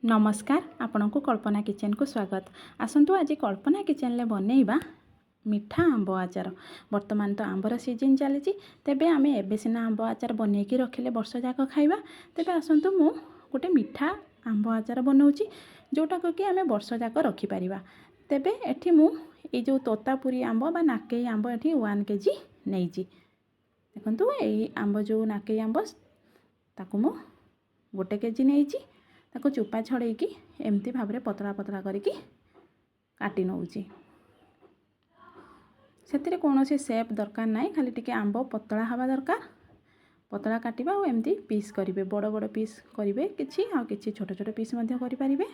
नमस्कार आपण को कल्पना किचन को स्वागत। आसतु आज कल्पना किचन ले बनैबा मिठा आंब आचार। वर्तमान तो आंबर सीजन चली तेबे आमे एबे सिना आंब आचार बनैकी रखिले वर्ष जाक खाइबा। तेबे आसतु मु गोटे मिठा आंब आचार बनाउची जोटा को कि आमे वर्ष जाक रखि परिबा। तेबे एठी मु ए जो तोतापुरी आंब बा नाकेई आंब एठी 1 केजी नैची। देखंतु एई आंब जो नाकेई आंब ताकु मु गोटे केजी नैची। ताको चोपा छड़ेकी एमती भाव पतला पतला करके काटी नौची। से कौन सेप दरकार ना, खाली टिके आंब पतला हवा दरकार। पतला काटिबा और एमती पीस करेंगे, बड़ बड़ पीस करेंगे किछि आ किछि छोट छोट पीस करि परिबे।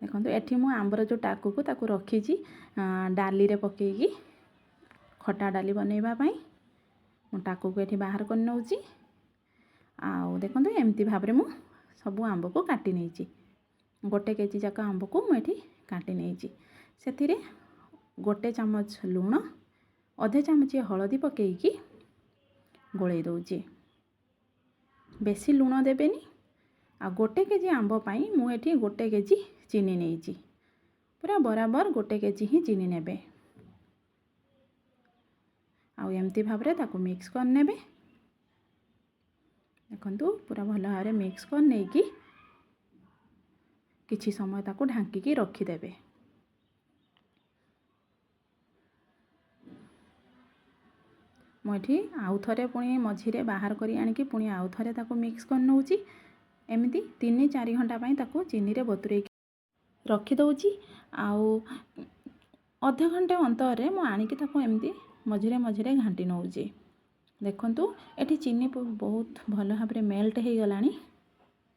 देखो एठी मु आंबर जो टाकू को ताकू रखीची डाली रे पकेकी खटा डाली बनैबा पई मु टाकू को एठी बाहर कर नौची। आउ देखो एमती भाव में मुझे सबू आंब को काटी नहीं। गोटे केजी जाक आंब को मुझे काटी नहीं। से गोटे चामच लुण अधे चामच हलदी पकईकी गोले दौची। बेसी लुण देबेनी। आ गोटे केजी आंब पाई मुझे गोटे केजी चीनी नहीं। पूरा बराबर गोटे केजी ही चीनी नेबे। आउ एमती भाव में ताकू मिक्स कर नेबे। देखंतु पूरा भल भाव में मिक्स कर नहीं कि किछि समय ताकू ढांकी रखिदेबे। मुझे आउ थे पुणी मझीरे बाहर करी आनिकी पुणी आउ थे ताकू मिक्स कर नौची। एमती 3-4 घंटा पाई ताकू चीनी रे बतुरे रखी दौची। आउ अधे घंटे अंतरे मु आनिकी ताकू एमती मझीरे मझीरे घांटी नौची। देखंतु एठी चीनी बहुत भल भाव में मेल्ट हो गलानी।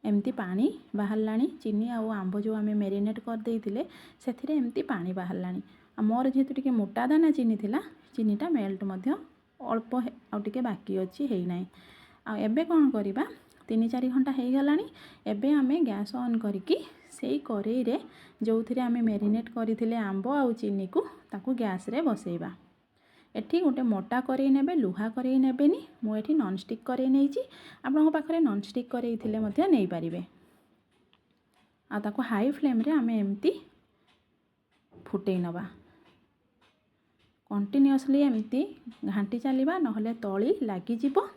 एमती पानी बाहरलानी। चीनी आउ आंब जो आमे मेरिनेट कर देइथिले सेथिरे एमती पानी बाहरलानी। आ मोर जेहेतु टिके मोटा दाना चीनी थिला, चीनीटा मेल्ट मध्य अल्प आउ टिके बाकी अछि हेई नाही। आ एबे कोन करिबा 3-4 घंटा हो गलानी। एबे आमे गैस ऑन करिकी सेई करेई रे जोथिरे आमे मेरिनेट करिथिले आंब आउ चीनी को ताकू गैस रे बसेइबा। एठी गोटे मोटा करेई नेबे, लुहा करेई नेबेनी। मु एठी नॉन स्टिक करेई नेइची। आपन पाखरे नॉन स्टिक करेई थिले मध्य नेई पारिबे। आ ताकू हाई फ्लेम रे आमे एमती फुटेई नबा। कंटिन्यूअसली एमती घांटी चलिबा नहले तली लागी जिवो।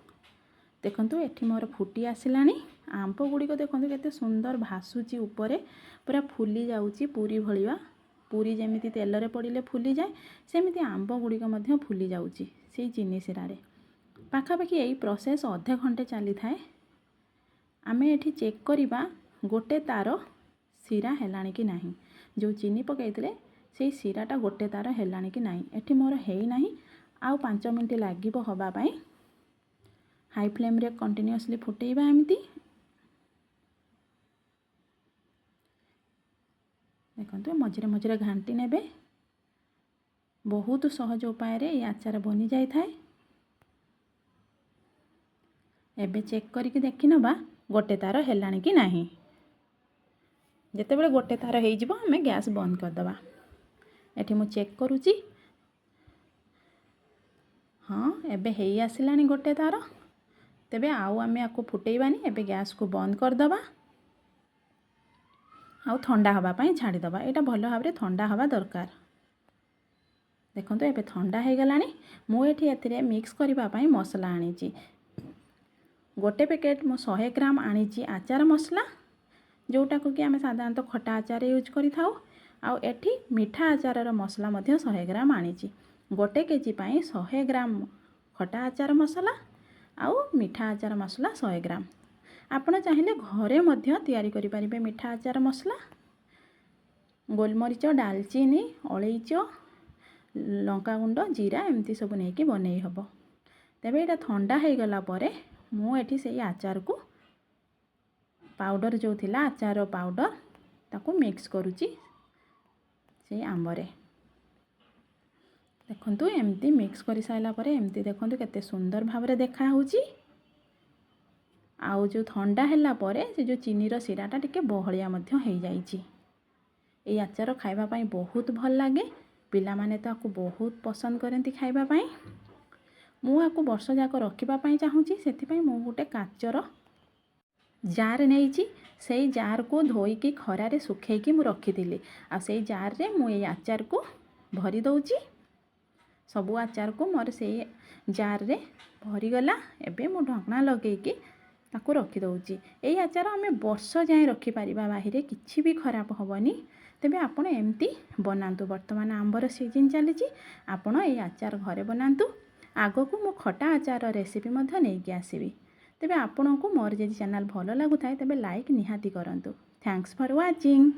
देखंतु एठी मोर फुटी आसिलानी। आंब गुडी को देखंतु केते सुंदर भासुची ऊपरे, पूरा फुली जाउची पूरी भलिया। पूरी जेमिति तेल रे पड़िले फुली जाए सेमिति आंब गुडी को मध्य फुली जाउची सेई चीनी सिरारे। पाखापाखि यही प्रोसेस अधे घंटे चली थाए। आमे एठी चेक करिबा गोटे तार सिरा हेलाणी कि नाही। जो चीनी पकईथिले सेई सिराटा गोटे तार हेलाणी कि नाही। एठी मोर हेई नाही। आउ 5 मिनिट लागिबो हबा पई। हाई फ्लेम रे कंटिन्यूअसली फुटेइबा एमती। देखंतु मझिरे मझिरे घांटी नेबे। बहुत सहज उपाय रे ये आचार बनी जाई थाए। एबे चेक करिके देखि नबा गोटे तार हेलाणी कि नाही। जेतेबेले गोटे तार हेई जिवो हमें गैस बंद कर दबा। एठी मु चेक करूची। हाँ एबे हेई आसिलानी गोटे तार। तेबे आउ आमे आको फुटेइबानी। एबे गैस को बंद कर दबा। आउ ठंडा हवा पाई छाड़ी दबा। एटा भलो भाबरे ठंडा हवा दरकार। देखंतु एबे ठंडा हे गलानी। मु एठी एथिरे मिक्स करिबा पाई मसला आनीची। गोटे पैकेट मु 100 ग्राम आनीची आचार मसला, जोटा को कि आमे साधारणतः खटा आचार यूज करि थाउ। आउ एठी मीठा आचार रो मसला मध्य 100 ग्राम आनीची। गोटे केजी पाई 100 ग्राम खटा आचार मसला आउ मीठा आचार मसला 100 ग्राम। आपण चाहिए घरे मध्य तैयारी करि परिबे मीठा आचार मसला। गोलमरीच, डालचीनी, अलैच, लंका गुंड, जीरा एमती सब नहीं कि बनई हबो। तेबे एटा ठंडा हे गला परे मु एठी सेई आचार को पाउडर जो थिला आचार पाउडर ताको मिक्स करूची सेई आंबरे। देखंतु एमती मिक्स करि साइला परे एमती देखंतु केते सुंदर भाबरे देखा होउची। आउ जो ठंडा हैला परे से जो चीनी रो सिराटा टिके बहलिया मध्य हेई जाईची। ए आचार खाइबा पाई बहुत भल लागे। पिला माने तो आकु बहुत पसंद करती खाइबा पाई। मु आकु वर्ष जाक रखिबा पाई चाहूची। सेथि पाई मु गोटे काचर जार नहीं से जार को धोईकी खरारे सुखेकी मु रखी आ से जार रे मु ये आचार को भरी दौची सबू आचार को मोर से जार रे भरीगला एबे मु ढकना लगेकी ताको रखी दौची। ये आचार आम वर्ष जाए रखिपर बाहर किसी भी खराब हेनी। तेबे आपण एमती बनातु। वर्तमान आंबर सीजन चली आपण ये आचार घरे बनातु। आग को मु खटा आचार रेसिपी नहीं आसबि। तेबे आपन को मोर जदि चैनल भल लगुए तेबे लाइक निहाती करंतु। Thanks for watching.